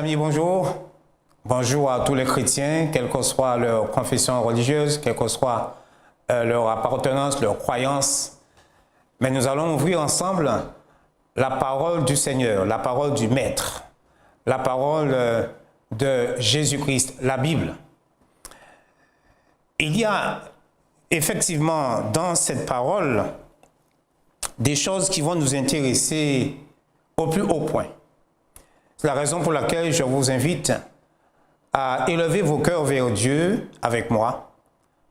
amis, bonjour. Bonjour à tous les chrétiens, quelle que soit leur confession religieuse, quelle que soit leur appartenance, leur croyance. Mais nous allons ouvrir ensemble la parole du Seigneur, la parole du Maître, la parole de Jésus-Christ, la Bible. Il y a effectivement dans cette parole des choses qui vont nous intéresser au plus haut point. C'est la raison pour laquelle je vous invite à élever vos cœurs vers Dieu avec moi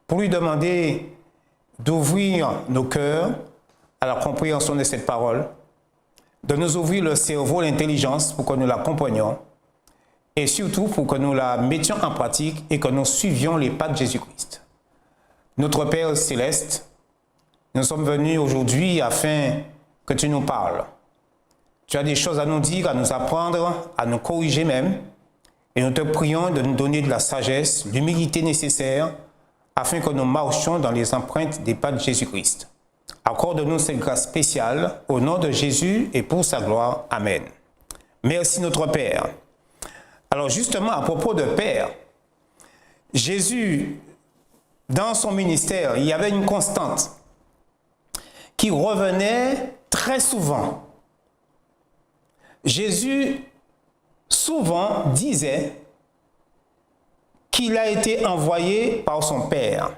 pour lui demander d'ouvrir nos cœurs à la compréhension de cette parole, de nous ouvrir le cerveau, l'intelligence pour que nous la comprenions et surtout pour que nous la mettions en pratique et que nous suivions les pas de Jésus-Christ. Notre Père Céleste, nous sommes venus aujourd'hui afin que tu nous parles. Tu as des choses à nous dire, à nous apprendre, à nous corriger même. Et nous te prions de nous donner de la sagesse, l'humilité nécessaire afin que nous marchions dans les empreintes des pas de Jésus-Christ. Accorde-nous cette grâce spéciale au nom de Jésus et pour sa gloire. Amen. Merci notre Père. Alors justement, à propos de Père, Jésus, dans son ministère, il y avait une constante qui revenait très souvent. Jésus souvent disait qu'il a été envoyé par son Père.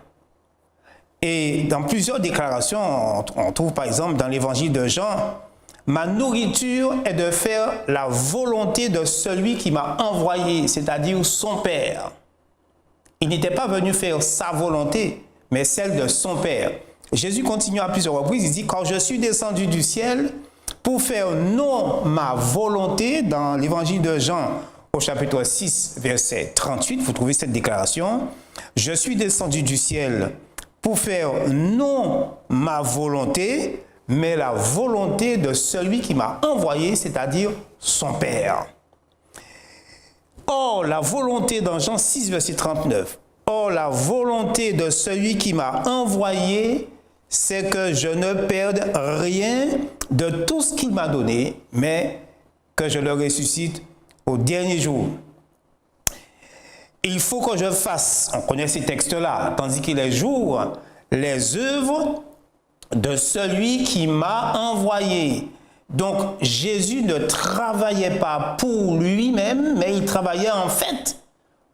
Et dans plusieurs déclarations, on trouve par exemple dans l'évangile de Jean, « Ma nourriture est de faire la volonté de celui qui m'a envoyé, c'est-à-dire son Père. » Il n'était pas venu faire sa volonté, mais celle de son Père. Jésus continue à plusieurs reprises, il dit « Quand je suis descendu du ciel, pour faire non ma volonté » dans l'évangile de Jean au chapitre 6, verset 38, vous trouvez cette déclaration. « Je suis descendu du ciel pour faire non ma volonté, mais la volonté de celui qui m'a envoyé, c'est-à-dire son Père. » Or, la volonté dans Jean 6, verset 39. « Or, la volonté de celui qui m'a envoyé, c'est que je ne perde rien de tout ce qu'il m'a donné, mais que je le ressuscite au dernier jour. » Il faut que je fasse, on connaît ces textes-là, tandis qu'il est jour, les œuvres de celui qui m'a envoyé. Donc Jésus ne travaillait pas pour lui-même, mais il travaillait en fait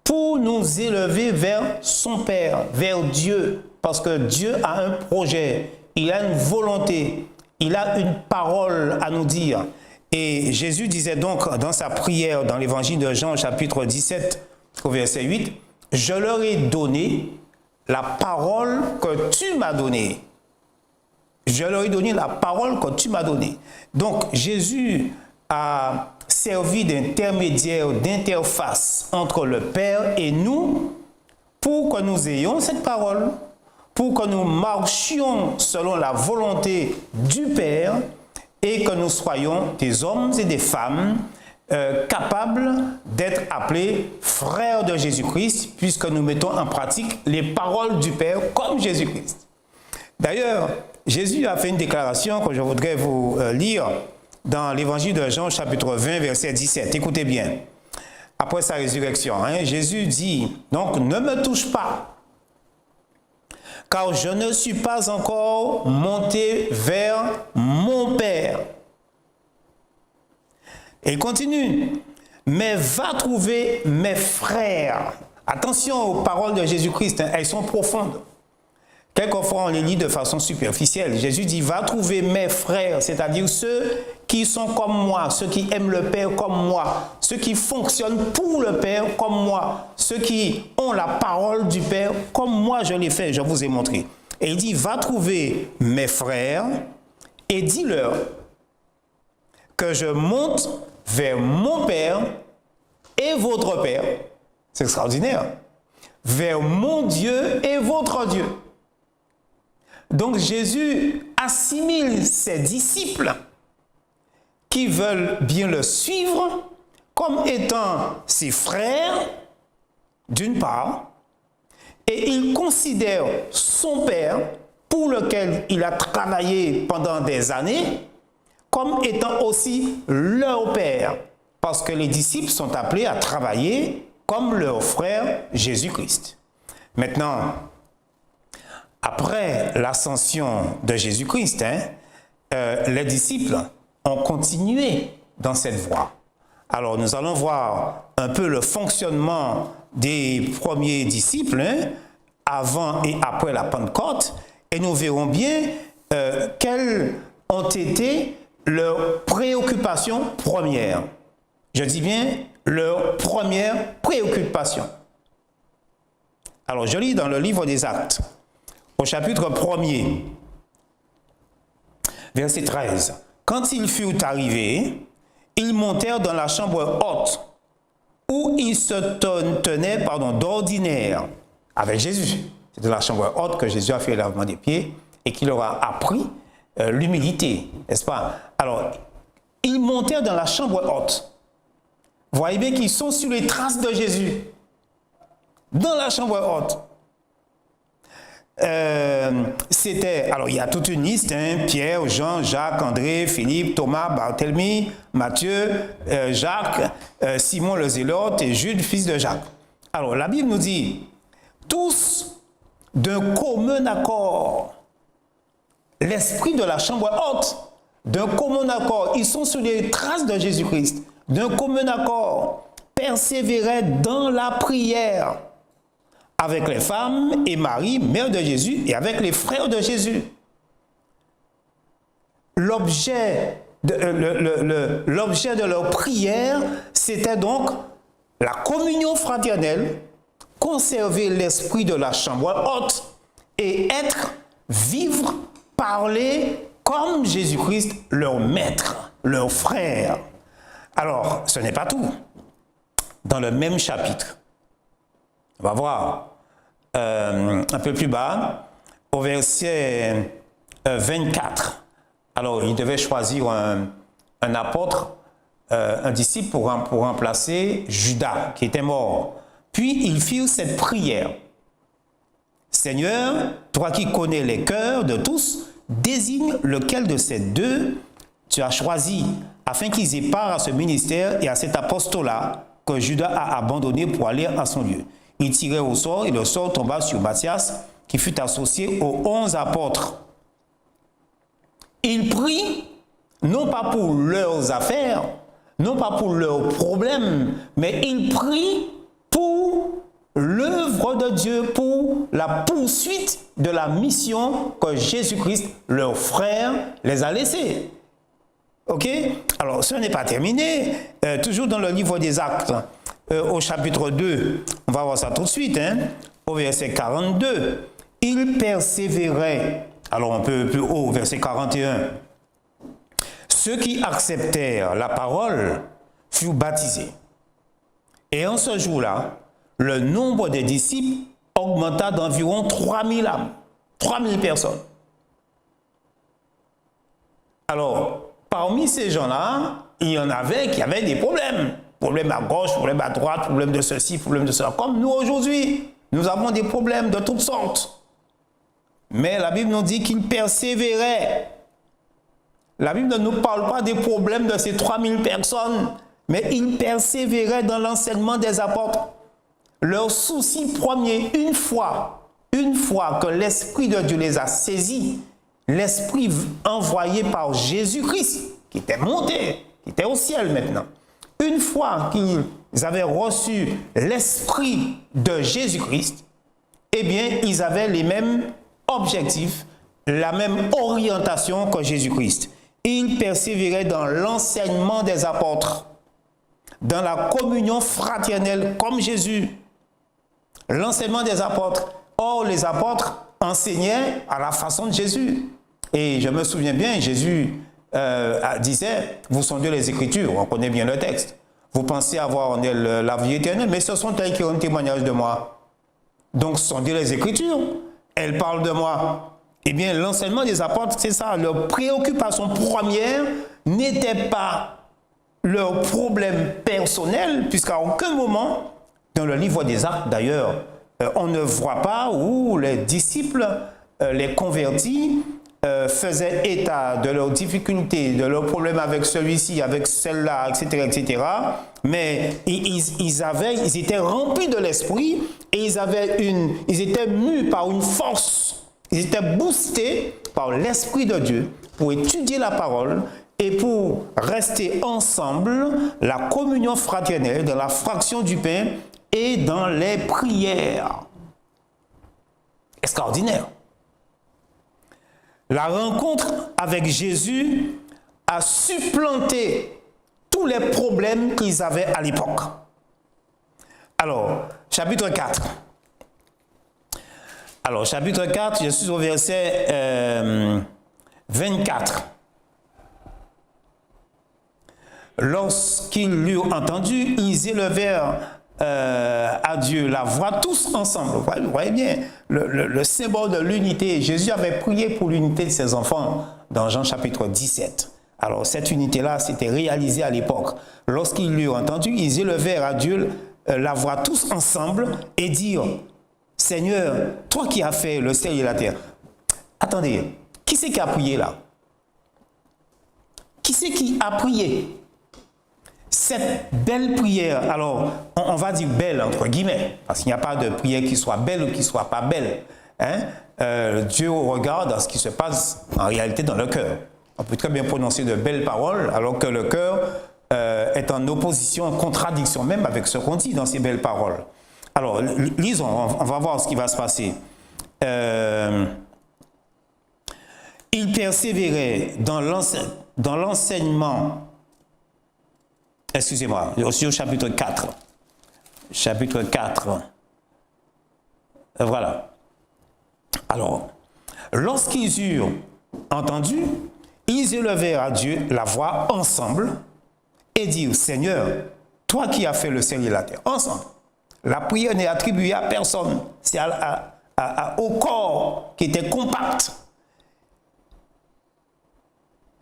pour nous élever vers son Père, vers Dieu. Parce que Dieu a un projet, il a une volonté, il a une parole à nous dire. Et Jésus disait donc dans sa prière dans l'évangile de Jean, chapitre 17, au verset 8, « Je leur ai donné la parole que tu m'as donnée. » Je leur ai donné la parole que tu m'as donnée. Donc Jésus a servi d'intermédiaire, d'interface entre le Père et nous pour que nous ayons cette parole, pour que nous marchions selon la volonté du Père et que nous soyons des hommes et des femmes capables d'être appelés frères de Jésus-Christ, puisque nous mettons en pratique les paroles du Père comme Jésus-Christ. D'ailleurs, Jésus a fait une déclaration que je voudrais vous lire dans l'évangile de Jean, chapitre 20, verset 17. Écoutez bien, après sa résurrection, Jésus dit, « Donc, ne me touche pas, car je ne suis pas encore monté vers mon Père. » Et il continue, « Mais va trouver mes frères. » Attention aux paroles de Jésus-Christ, elles sont profondes. Quelquefois, on les lit de façon superficielle. Jésus dit, « Va trouver mes frères », c'est-à-dire ceux qui sont comme moi, ceux qui aiment le Père comme moi, ceux qui fonctionnent pour le Père comme moi, ceux qui ont la parole du Père comme moi je l'ai fait, je vous ai montré. Et il dit, « Va trouver mes frères et dis-leur que je monte vers mon Père et votre Père. » C'est extraordinaire. « Vers mon Dieu et votre Dieu. » Donc Jésus assimile ses disciples qui veulent bien le suivre comme étant ses frères, d'une part, et il considère son Père, pour lequel il a travaillé pendant des années, comme étant aussi leur Père. parce que les disciples sont appelés à travailler comme leur frère Jésus-Christ. Maintenant, après l'ascension de Jésus-Christ, les disciples ont continué dans cette voie. Alors, nous allons voir un peu le fonctionnement des premiers disciples, avant et après la Pentecôte, et nous verrons bien quelles ont été leurs préoccupations premières. Je dis bien leurs premières préoccupations. Alors, je lis dans le livre des Actes, au chapitre 1er, verset 13. Quand ils furent arrivés, ils montèrent dans la chambre haute, où ils se tenaient d'ordinaire avec Jésus. C'est dans la chambre haute que Jésus a fait le lavement des pieds et qui leur a appris l'humilité, n'est-ce pas? Alors, ils montèrent dans la chambre haute. Vous voyez bien qu'ils sont sur les traces de Jésus. Dans la chambre haute. Alors il y a toute une liste, Pierre, Jean, Jacques, André, Philippe, Thomas, Barthélemy, Matthieu, Jacques, Simon le Zélote et Jude, fils de Jacques. Alors la Bible nous dit, tous d'un commun accord, l'esprit de la chambre haute, d'un commun accord, ils sont sur les traces de Jésus-Christ, d'un commun accord, persévéraient dans la prière, avec les femmes et Marie, mère de Jésus, et avec les frères de Jésus. L'objet de leur prière, c'était donc la communion fraternelle, conserver l'esprit de la chambre haute et vivre, parler comme Jésus-Christ, leur maître, leur frère. Alors, ce n'est pas tout. Dans le même chapitre, on va voir un peu plus bas, au verset 24. Alors, il devait choisir un apôtre, un disciple pour remplacer Judas, qui était mort. Puis, ils firent cette prière. Seigneur, toi qui connais les cœurs de tous, désigne lequel de ces deux tu as choisi, afin qu'ils aient part à ce ministère et à cet apostolat que Judas a abandonné pour aller à son lieu. Il tirait au sort et le sort tomba sur Matthias, qui fut associé aux 11 apôtres. Il prie, non pas pour leurs affaires, non pas pour leurs problèmes, mais il prie pour l'œuvre de Dieu, pour la poursuite de la mission que Jésus-Christ, leur frère, les a laissés. Ok? Alors, ce n'est pas terminé. Toujours dans le livre des Actes, au chapitre 2, on va voir ça tout de suite, au verset 42. Il persévérait, alors un peu plus haut, verset 41. Ceux qui acceptèrent la parole furent baptisés. Et en ce jour-là, le nombre des disciples augmenta d'environ 3000 âmes, 3000 personnes. Alors, parmi ces gens-là, il y en avait qui avaient des problèmes. Problèmes à gauche, problèmes à droite, problèmes de ceci, problèmes de cela. Comme nous aujourd'hui, nous avons des problèmes de toutes sortes. Mais la Bible nous dit qu'ils persévéraient. La Bible ne nous parle pas des problèmes de ces 3000 personnes, mais ils persévéraient dans l'enseignement des apôtres. Leur souci premier, une fois que l'Esprit de Dieu les a saisis, l'Esprit envoyé par Jésus-Christ, qui était monté, qui était au ciel maintenant, une fois qu'ils avaient reçu l'Esprit de Jésus-Christ, eh bien, ils avaient les mêmes objectifs, la même orientation que Jésus-Christ. Ils persévéraient dans l'enseignement des apôtres, dans la communion fraternelle comme Jésus. L'enseignement des apôtres. Or, les apôtres enseignaient à la façon de Jésus. Et je me souviens bien, Jésus disait, vous sondez les Écritures, on connaît bien le texte. Vous pensez avoir en elle la vie éternelle, mais ce sont elles qui ont témoignage de moi. Donc, sondez les Écritures, elles parlent de moi. Eh bien, l'enseignement des apôtres, c'est ça. Leur préoccupation première n'était pas leur problème personnel, puisqu'à aucun moment, dans le livre des Actes d'ailleurs, on ne voit pas où les disciples, les convertis, faisaient état de leurs difficultés, de leurs problèmes avec celui-ci, avec celle-là, etc., etc. Mais ils étaient remplis de l'esprit et ils étaient mus par une force. Ils étaient boostés par l'Esprit de Dieu pour étudier la parole et pour rester ensemble, la communion fraternelle, dans la fraction du pain et dans les prières. Extraordinaire. La rencontre avec Jésus a supplanté tous les problèmes qu'ils avaient à l'époque. Alors, chapitre 4. Alors, chapitre 4, je suis au verset 24. Lorsqu'ils l'eurent entendu, ils élevèrent à Dieu la voix tous ensemble. Vous voyez bien le symbole de l'unité. Jésus avait prié pour l'unité de ses enfants dans Jean chapitre 17. Alors cette unité-là, c'était réalisé à l'époque. Lorsqu'ils l'eurent entendu, ils élevèrent à Dieu la voix tous ensemble et dirent: Seigneur, toi qui as fait le ciel et la terre. Attendez, qui c'est qui a prié là? Qui c'est qui a prié? Cette belle prière, alors on va dire belle entre guillemets, parce qu'il n'y a pas de prière qui soit belle ou qui ne soit pas belle. Dieu regarde ce qui se passe en réalité dans le cœur. On peut très bien prononcer de belles paroles alors que le cœur est en opposition, en contradiction même avec ce qu'on dit dans ces belles paroles. Alors lisons, on va voir ce qui va se passer. Il persévérait dans l'enseignement. Excusez-moi, aussi au chapitre 4. Chapitre 4. Voilà. Alors, lorsqu'ils eurent entendu, ils élevèrent à Dieu la voix ensemble et dirent: Seigneur, toi qui as fait le ciel et la terre. Ensemble. La prière n'est attribuée à personne. C'est au corps qui était compact.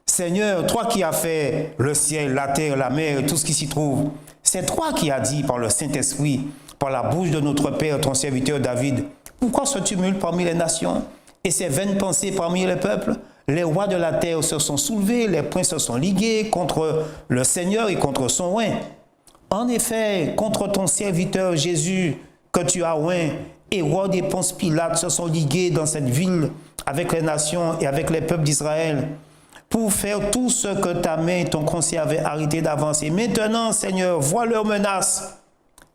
Seigneur, toi qui as fait le ciel, la terre, la mer et tout ce qui s'y trouve, c'est toi qui as dit par le Saint-Esprit, par la bouche de notre Père, ton serviteur David: pourquoi ce tumulte parmi les nations et ces vaines pensées parmi les peuples? Les rois de la terre se sont soulevés, les princes se sont ligués contre le Seigneur et contre son oint. En effet, contre ton serviteur Jésus que tu as oint, Hérode et Ponce Pilate se sont ligués dans cette ville avec les nations et avec les peuples d'Israël, pour faire tout ce que ta main et ton conseil avaient arrêté d'avance. Et maintenant, Seigneur, vois leurs menaces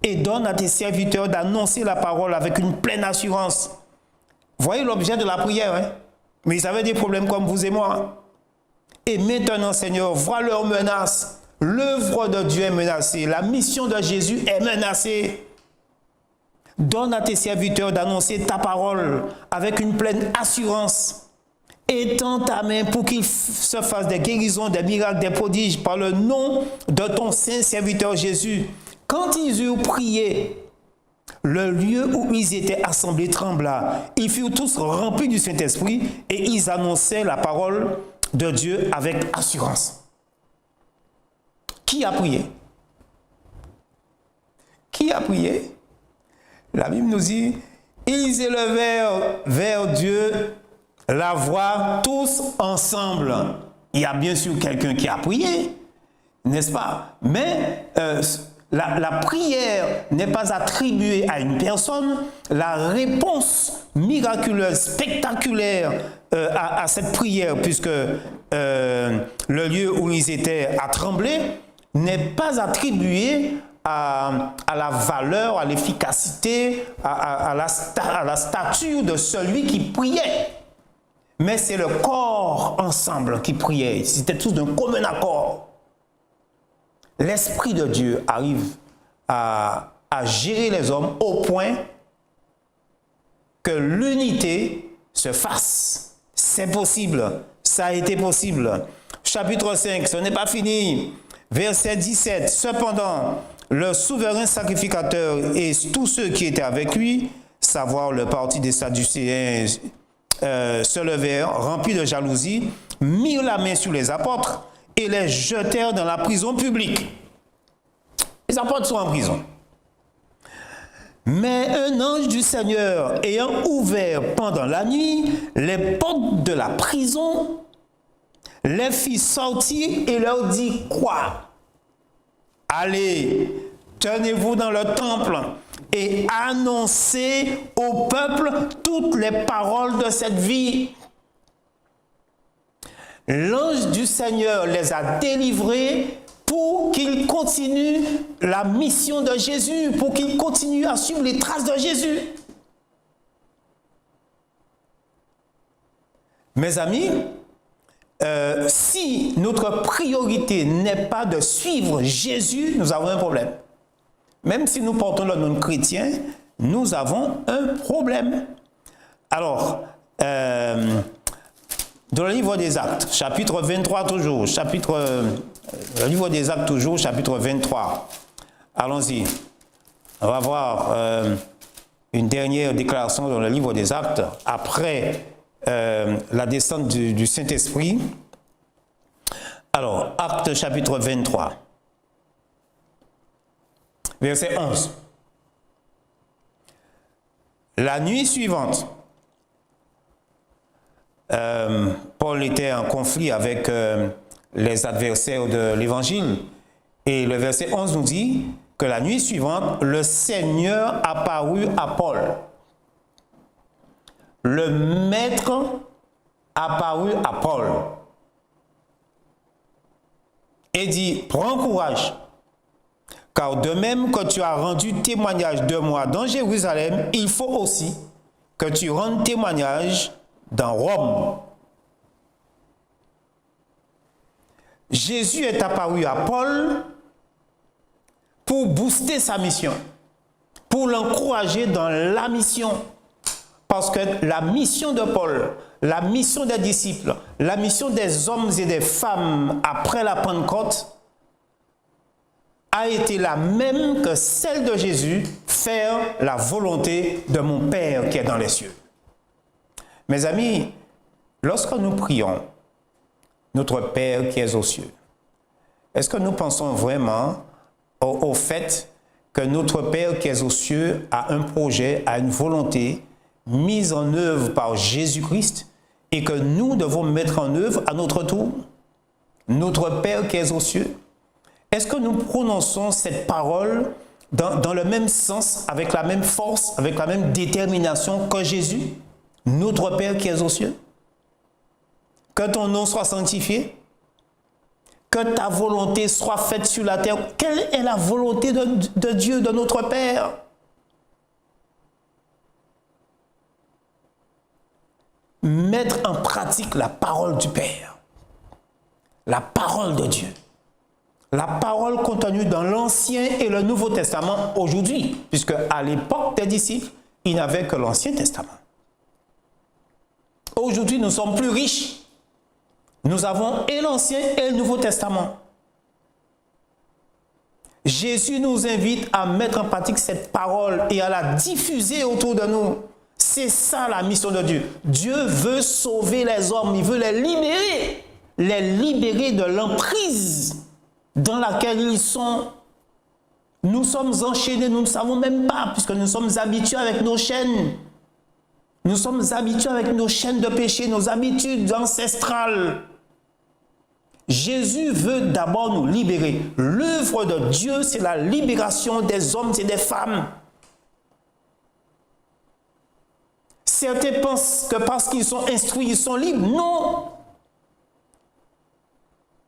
et donne à tes serviteurs d'annoncer la parole avec une pleine assurance. Voyez l'objet de la prière, hein? Mais ils avaient des problèmes comme vous et moi. Et maintenant, Seigneur, vois leurs menaces. L'œuvre de Dieu est menacée. La mission de Jésus est menacée. Donne à tes serviteurs d'annoncer ta parole avec une pleine assurance. Étends ta main pour qu'il se fasse des guérisons, des miracles, des prodiges par le nom de ton saint serviteur Jésus. Quand ils eurent prié, le lieu où ils étaient assemblés trembla. Ils furent tous remplis du Saint-Esprit et ils annonçaient la parole de Dieu avec assurance. Qui a prié? Qui a prié? La Bible nous dit: ils élevèrent vers Dieu la voix tous ensemble. Il y a bien sûr quelqu'un qui a prié, n'est-ce pas? Mais la prière n'est pas attribuée à une personne. La réponse miraculeuse, spectaculaire à cette prière, puisque le lieu où ils étaient a tremblé, n'est pas attribuée à la valeur, à l'efficacité, à la stature de celui qui priait. Mais c'est le corps ensemble qui priait. C'était tous d'un commun accord. L'Esprit de Dieu arrive à gérer les hommes au point que l'unité se fasse. C'est possible. Ça a été possible. Chapitre 5, ce n'est pas fini. Verset 17. Cependant, le souverain sacrificateur et tous ceux qui étaient avec lui, savoir le parti des Sadducéens, se levèrent, remplis de jalousie, mirent la main sur les apôtres et les jetèrent dans la prison publique. Les apôtres sont en prison. Mais un ange du Seigneur, ayant ouvert pendant la nuit les portes de la prison, les fit sortir et leur dit quoi? Allez, tenez-vous dans le temple et annoncez au peuple toutes les paroles de cette vie. L'ange du Seigneur les a délivrés pour qu'ils continuent la mission de Jésus, pour qu'ils continuent à suivre les traces de Jésus. Mes amis, si notre priorité n'est pas de suivre Jésus, nous avons un problème. Même si nous portons le nom chrétien, nous avons un problème. Alors, dans le livre des Actes, chapitre 23 toujours, le livre des Actes toujours, chapitre 23. Allons-y. On va voir une dernière déclaration dans le livre des Actes, après la descente du Saint-Esprit. Alors, Actes chapitre 23, verset 11. La nuit suivante, Paul était en conflit avec les adversaires de l'Évangile. Et le verset 11 nous dit que la nuit suivante, le Seigneur apparut à Paul. Le Maître apparut à Paul et dit, prends courage, car de même que tu as rendu témoignage de moi dans Jérusalem, il faut aussi que tu rendes témoignage dans Rome. Jésus est apparu à Paul pour booster sa mission, pour l'encourager dans la mission. Parce que la mission de Paul, la mission des disciples, la mission des hommes et des femmes après la Pentecôte a été la même que celle de Jésus, faire la volonté de mon Père qui est dans les cieux. Mes amis, lorsque nous prions, notre Père qui est aux cieux, est-ce que nous pensons vraiment au fait que notre Père qui est aux cieux a un projet, a une volonté mise en œuvre par Jésus-Christ et que nous devons mettre en œuvre à notre tour? Notre Père qui est aux cieux, est-ce que nous prononçons cette parole dans le même sens, avec la même force, avec la même détermination que Jésus? Notre Père qui est aux cieux, que ton nom soit sanctifié, que ta volonté soit faite sur la terre. Quelle est la volonté de Dieu, de notre Père? Mettre en pratique la parole du Père, la parole de Dieu, la parole contenue dans l'Ancien et le Nouveau Testament aujourd'hui, puisque à l'époque des disciples, il n'avait que l'Ancien Testament. Aujourd'hui, nous sommes plus riches. Nous avons et l'Ancien et le Nouveau Testament. Jésus nous invite à mettre en pratique cette parole et à la diffuser autour de nous. C'est ça la mission de Dieu. Dieu veut sauver les hommes, il veut les libérer de l'emprise dans laquelle ils sont. Nous sommes enchaînés, nous ne savons même pas, puisque nous sommes habitués avec nos chaînes. Nous sommes habitués avec nos chaînes de péché, nos habitudes ancestrales. Jésus veut d'abord nous libérer. L'œuvre de Dieu, c'est la libération des hommes et des femmes. Certains pensent que parce qu'ils sont instruits, ils sont libres. Non.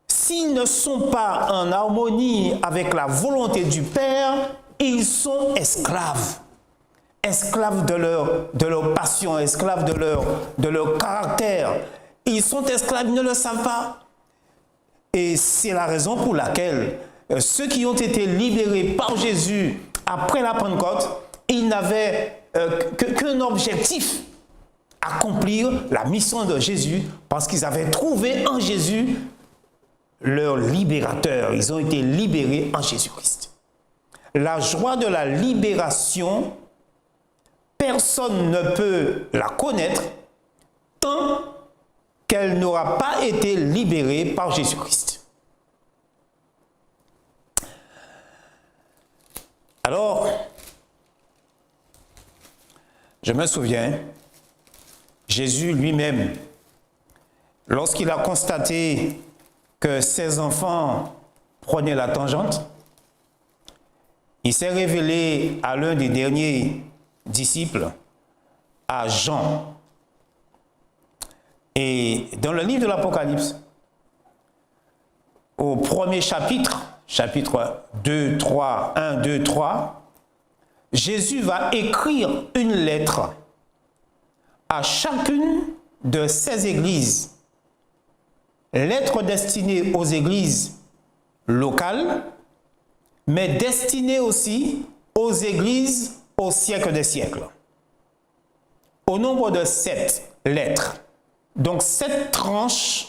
S'ils ne sont pas en harmonie avec la volonté du Père, ils sont esclaves. Esclaves de leur passion, esclaves de leur caractère. Ils sont esclaves, ils ne le savent pas. Et c'est la raison pour laquelle ceux qui ont été libérés par Jésus après la Pentecôte, ils n'avaient qu'un objectif, accomplir la mission de Jésus, parce qu'ils avaient trouvé en Jésus leur libérateur. Ils ont été libérés en Jésus-Christ. La joie de la libération, personne ne peut la connaître tant qu'elle n'aura pas été libérée par Jésus-Christ. Alors, je me souviens, Jésus lui-même lorsqu'il a constaté que ses enfants prenaient la tangente, il s'est révélé à l'un des derniers disciples, à Jean. Et dans le livre de l'Apocalypse, au premier chapitre 2, 3, 1, 2, 3, Jésus va écrire une lettre à chacune de ces églises. Lettre destinée aux églises locales, mais destinée aussi aux églises au siècle des siècles. Au nombre de 7 lettres. Donc 7 tranches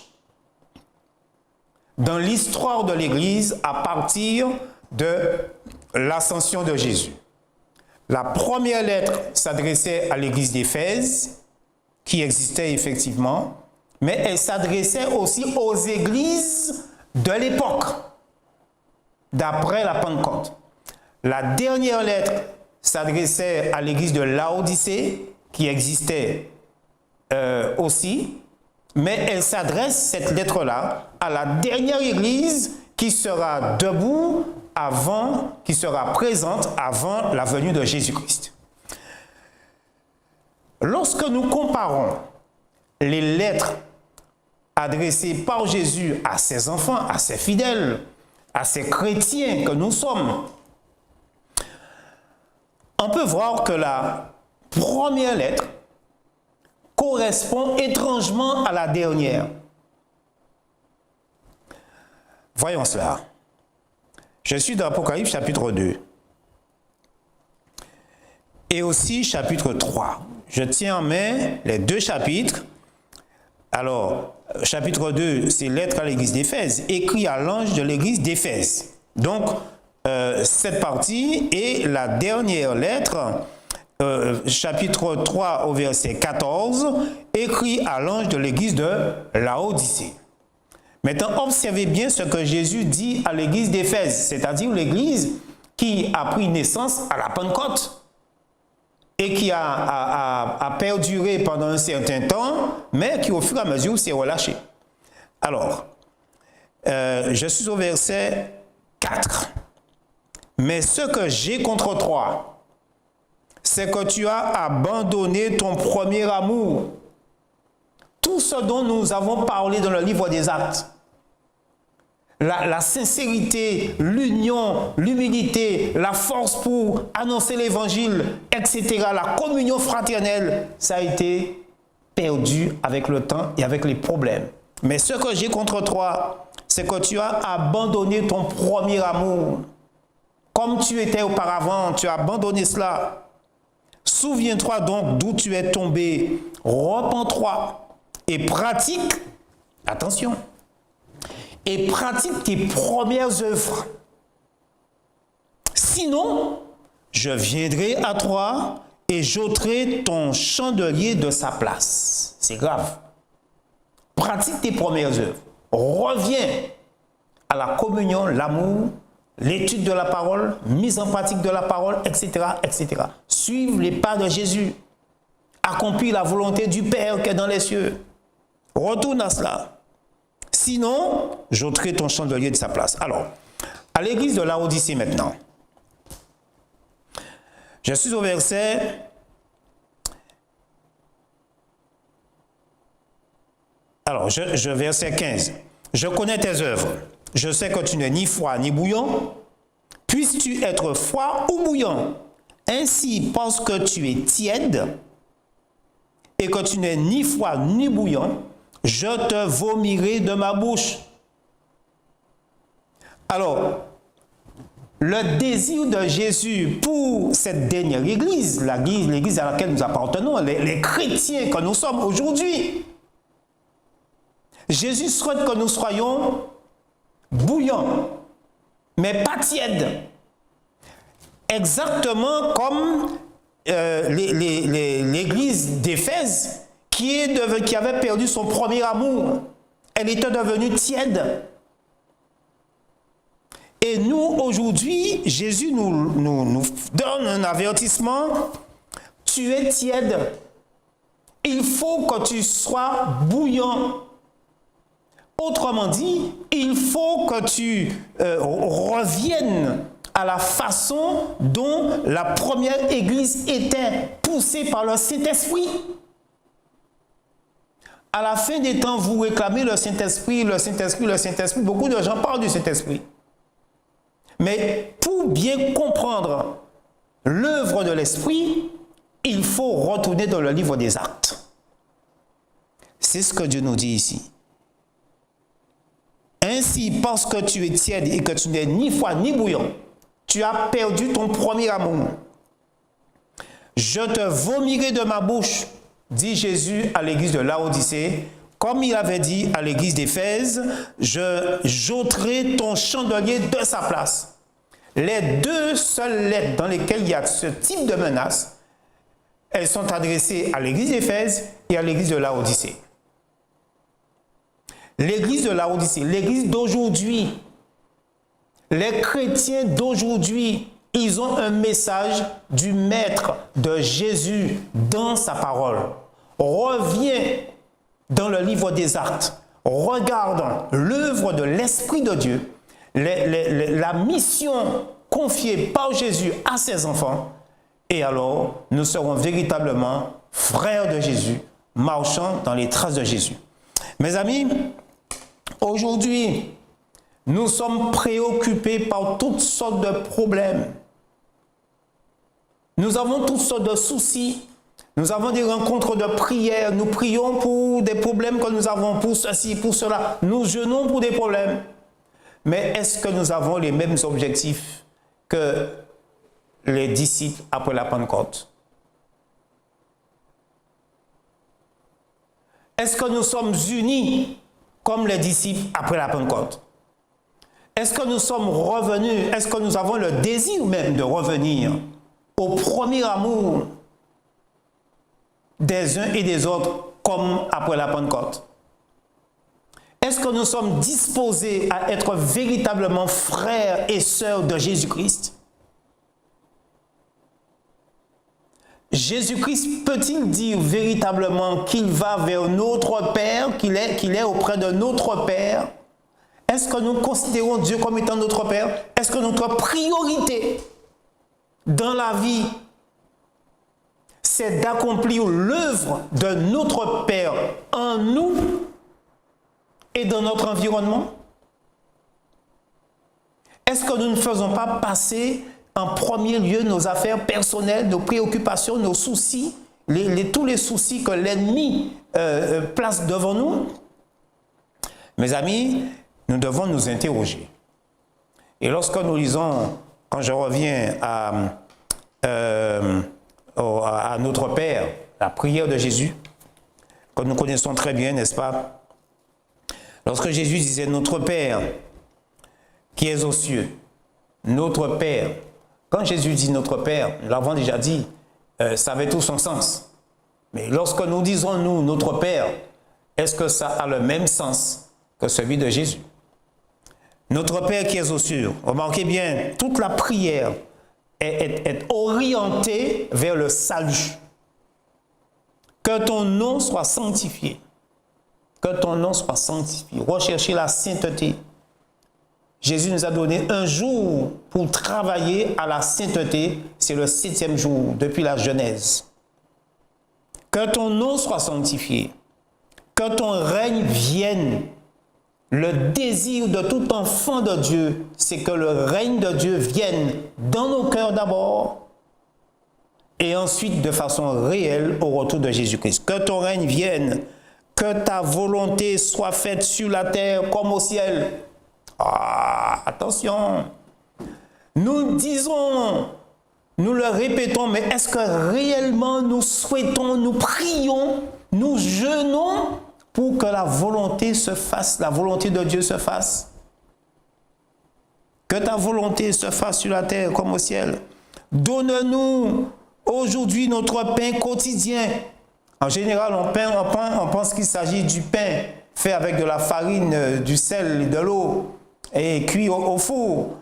dans l'histoire de l'Église à partir de l'ascension de Jésus. La première lettre s'adressait à l'Église d'Éphèse, qui existait effectivement, mais elle s'adressait aussi aux églises de l'époque, d'après la Pentecôte. La dernière lettre s'adressait à l'Église de Laodicée, qui existait aussi, mais elle s'adresse, cette lettre-là, à la dernière église qui sera debout qui sera présente avant la venue de Jésus-Christ. Lorsque nous comparons les lettres adressées par Jésus à ses enfants, à ses fidèles, à ses chrétiens que nous sommes, on peut voir que la première lettre correspond étrangement à la dernière. Voyons cela. Je suis dans Apocalypse chapitre 2 et aussi chapitre 3. Je tiens en main les deux chapitres. Alors, chapitre 2, c'est lettre à l'église d'Éphèse, écrit à l'ange de l'église d'Éphèse. Donc, cette partie est la dernière lettre, chapitre 3 au verset 14, écrit à l'ange de l'église de Laodicée. Maintenant, observez bien ce que Jésus dit à l'église d'Éphèse, c'est-à-dire l'église qui a pris naissance à la Pentecôte et qui a perduré pendant un certain temps, mais qui au fur et à mesure s'est relâchée. Alors, je suis au verset 4. Mais ce que j'ai contre toi, c'est que tu as abandonné ton premier amour. Tout ce dont nous avons parlé dans le livre des Actes, la sincérité, l'union, l'humilité, la force pour annoncer l'évangile, etc., la communion fraternelle, ça a été perdu avec le temps et avec les problèmes. Mais ce que j'ai contre toi, c'est que tu as abandonné ton premier amour. Comme tu étais auparavant, tu as abandonné cela. Souviens-toi donc d'où tu es tombé, repens-toi et pratique, attention, et pratique tes premières œuvres. Sinon, je viendrai à toi et j'ôterai ton chandelier de sa place. C'est grave. Pratique tes premières œuvres. Reviens à la communion, l'amour, l'étude de la parole, mise en pratique de la parole, etc., etc. Suive les pas de Jésus. Accomplis la volonté du Père qui est dans les cieux. Retourne à cela. Sinon, j'ôterai ton chandelier de sa place. Alors, à l'église de Laodicée maintenant. Je suis au verset... Alors, verset 15. Je connais tes œuvres. Je sais que tu n'es ni froid ni bouillant. Puisses-tu être froid ou bouillant? Ainsi, parce que tu es tiède et que tu n'es ni froid ni bouillant, je te vomirai de ma bouche. Alors, le désir de Jésus pour cette dernière église, l'église à laquelle nous appartenons, les chrétiens que nous sommes aujourd'hui, Jésus souhaite que nous soyons bouillants, mais pas tièdes. Exactement comme l'église d'Éphèse qui avait perdu son premier amour. Elle était devenue tiède. Et nous, aujourd'hui, Jésus nous donne un avertissement. Tu es tiède. Il faut que tu sois bouillant. Autrement dit, il faut que tu reviennes à la façon dont la première Église était poussée par le Saint-Esprit. À la fin des temps, vous réclamez le Saint-Esprit, le Saint-Esprit, le Saint-Esprit. Beaucoup de gens parlent du Saint-Esprit. Mais pour bien comprendre l'œuvre de l'Esprit, il faut retourner dans le livre des Actes. C'est ce que Dieu nous dit ici. Ainsi, parce que tu es tiède et que tu n'es ni froid ni bouillant, tu as perdu ton premier amour. Je te vomirai de ma bouche, dit Jésus à l'église de Laodicée, comme il avait dit à l'église d'Éphèse, j'ôterai ton chandelier de sa place. Les deux seules lettres dans lesquelles il y a ce type de menace, elles sont adressées à l'église d'Éphèse et à l'église de Laodicée. L'église de Laodicée, l'église d'aujourd'hui, les chrétiens d'aujourd'hui, ils ont un message du Maître, de Jésus, dans sa parole. Reviens dans le livre des Actes, regarde l'œuvre de l'Esprit de Dieu, la mission confiée par Jésus à ses enfants, et alors nous serons véritablement frères de Jésus, marchant dans les traces de Jésus. Mes amis, aujourd'hui, nous sommes préoccupés par toutes sortes de problèmes. Nous avons toutes sortes de soucis. Nous avons des rencontres de prière. Nous prions pour des problèmes que nous avons, pour ceci, pour cela. Nous jeûnons pour des problèmes. Mais est-ce que nous avons les mêmes objectifs que les disciples après la Pentecôte? Est-ce que nous sommes unis comme les disciples après la Pentecôte? Est-ce que nous sommes revenus? Est-ce que nous avons le désir même de revenir au premier amour des uns et des autres comme après la Pentecôte? Est-ce que nous sommes disposés à être véritablement frères et sœurs de Jésus-Christ? Jésus-Christ peut-il dire véritablement qu'il va vers notre Père, qu'il est auprès de notre Père? Est-ce que nous considérons Dieu comme étant notre Père? Est-ce que notre priorité dans la vie, c'est d'accomplir l'œuvre de notre Père en nous et dans notre environnement? Est-ce que nous ne faisons pas passer en premier lieu nos affaires personnelles, nos préoccupations, nos soucis, tous les soucis que l'ennemi place devant nous? Mes amis, nous devons nous interroger. Et lorsque nous lisons, quand je reviens à notre Père, la prière de Jésus, que nous connaissons très bien, n'est-ce pas? Lorsque Jésus disait « Notre Père qui es aux cieux », notre Père, quand Jésus dit « Notre Père », nous l'avons déjà dit, ça avait tout son sens. Mais lorsque nous disons « nous, notre Père », est-ce que ça a le même sens que celui de Jésus? Notre Père qui est aux cieux, remarquez bien, toute la prière est orientée vers le salut. Que ton nom soit sanctifié. Que ton nom soit sanctifié. Recherchez la sainteté. Jésus nous a donné un jour pour travailler à la sainteté. C'est le 7e jour depuis la Genèse. Que ton nom soit sanctifié. Que ton règne vienne. Le désir de tout enfant de Dieu, c'est que le règne de Dieu vienne dans nos cœurs d'abord et ensuite de façon réelle au retour de Jésus-Christ. Que ton règne vienne, que ta volonté soit faite sur la terre comme au ciel. Ah, attention! Nous disons, nous le répétons, mais est-ce que réellement nous souhaitons, nous prions, nous jeûnons pour que la volonté se fasse, la volonté de Dieu se fasse? Que ta volonté se fasse sur la terre comme au ciel. Donne-nous aujourd'hui notre pain quotidien. En général, on pense qu'il s'agit du pain fait avec de la farine, du sel et de l'eau et cuit au four.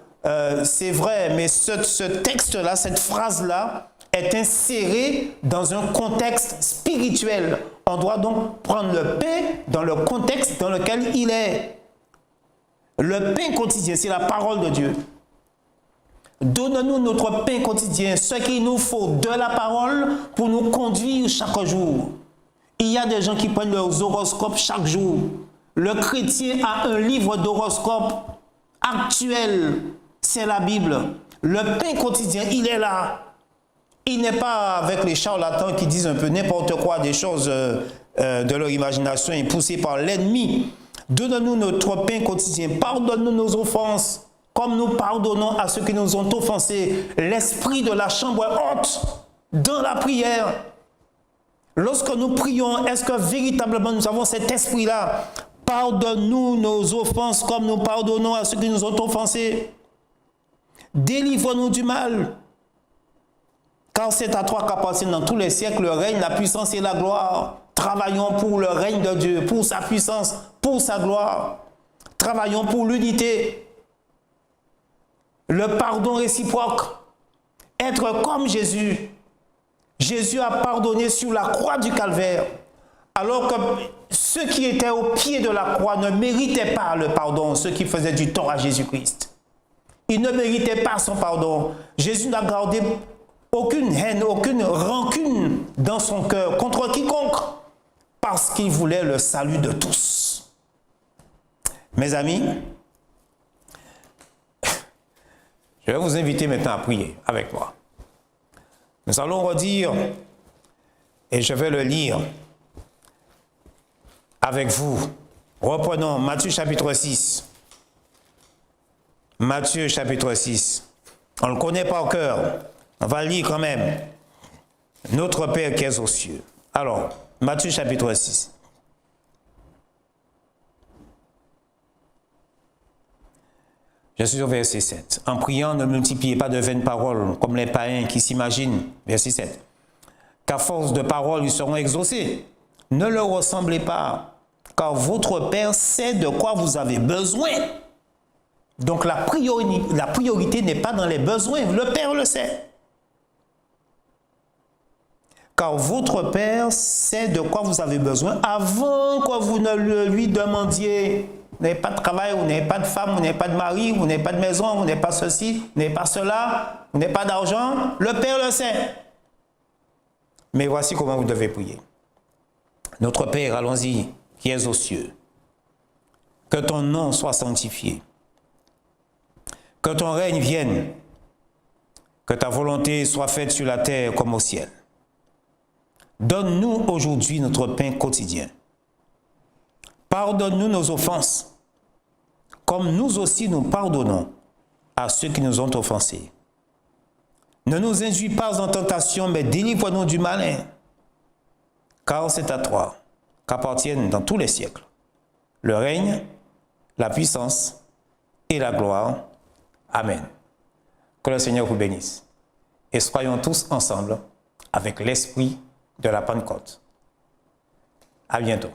C'est vrai, mais ce texte-là, cette phrase-là, est insérée dans un contexte spirituel. On doit donc prendre le pain dans le contexte dans lequel il est. Le pain quotidien, c'est la parole de Dieu. Donne-nous notre pain quotidien, ce qu'il nous faut de la parole pour nous conduire chaque jour. Il y a des gens qui prennent leurs horoscopes chaque jour. Le chrétien a un livre d'horoscope actuel, c'est la Bible. Le pain quotidien, il est là. Il n'est pas avec les charlatans qui disent un peu n'importe quoi, des choses de leur imagination et poussées par l'ennemi. Donne-nous notre pain quotidien, pardonne-nous nos offenses, comme nous pardonnons à ceux qui nous ont offensés. L'esprit de la chambre haute dans la prière. Lorsque nous prions, est-ce que véritablement nous avons cet esprit-là? Pardonne-nous nos offenses comme nous pardonnons à ceux qui nous ont offensés. Délivre-nous du mal. Car c'est à toi qu'appartiennent dans tous les siècles le règne, la puissance et la gloire. Travaillons pour le règne de Dieu, pour sa puissance, pour sa gloire. Travaillons pour l'unité. Le pardon réciproque. Être comme Jésus. Jésus a pardonné sur la croix du calvaire, alors que ceux qui étaient au pied de la croix ne méritaient pas le pardon, ceux qui faisaient du tort à Jésus-Christ. Ils ne méritaient pas son pardon. Jésus n'a gardé aucune haine, aucune rancune dans son cœur contre quiconque, parce qu'il voulait le salut de tous. Mes amis, je vais vous inviter maintenant à prier avec moi. Nous allons redire, et je vais le lire avec vous. Reprenons Matthieu chapitre 6. Matthieu chapitre 6. On le connaît par cœur. On va le lire quand même. Notre Père qui es aux cieux. Alors, Matthieu chapitre 6. Je suis au verset 7. En priant, ne multipliez pas de vaines paroles comme les païens qui s'imaginent. Verset 7. Qu'à force de paroles, ils seront exaucés. Ne leur ressemblez pas, car votre Père sait de quoi vous avez besoin. Donc la priorité n'est pas dans les besoins. Le Père le sait. Car votre Père sait de quoi vous avez besoin avant que vous ne le lui demandiez. Vous n'avez pas de travail, vous n'avez pas de femme, vous n'avez pas de mari, vous n'avez pas de maison, vous n'avez pas ceci, vous n'avez pas cela, vous n'avez pas d'argent. Le Père le sait. Mais voici comment vous devez prier. Notre Père, allons-y, qui es aux cieux, que ton nom soit sanctifié, que ton règne vienne, que ta volonté soit faite sur la terre comme au ciel. Donne-nous aujourd'hui notre pain quotidien. Pardonne-nous nos offenses, comme nous aussi nous pardonnons à ceux qui nous ont offensés. Ne nous induis pas en tentation, mais délivre-nous du malin, car c'est à toi qu'appartiennent dans tous les siècles le règne, la puissance et la gloire. Amen. Que le Seigneur vous bénisse. Et soyons tous ensemble avec l'esprit de la Pentecôte. À bientôt.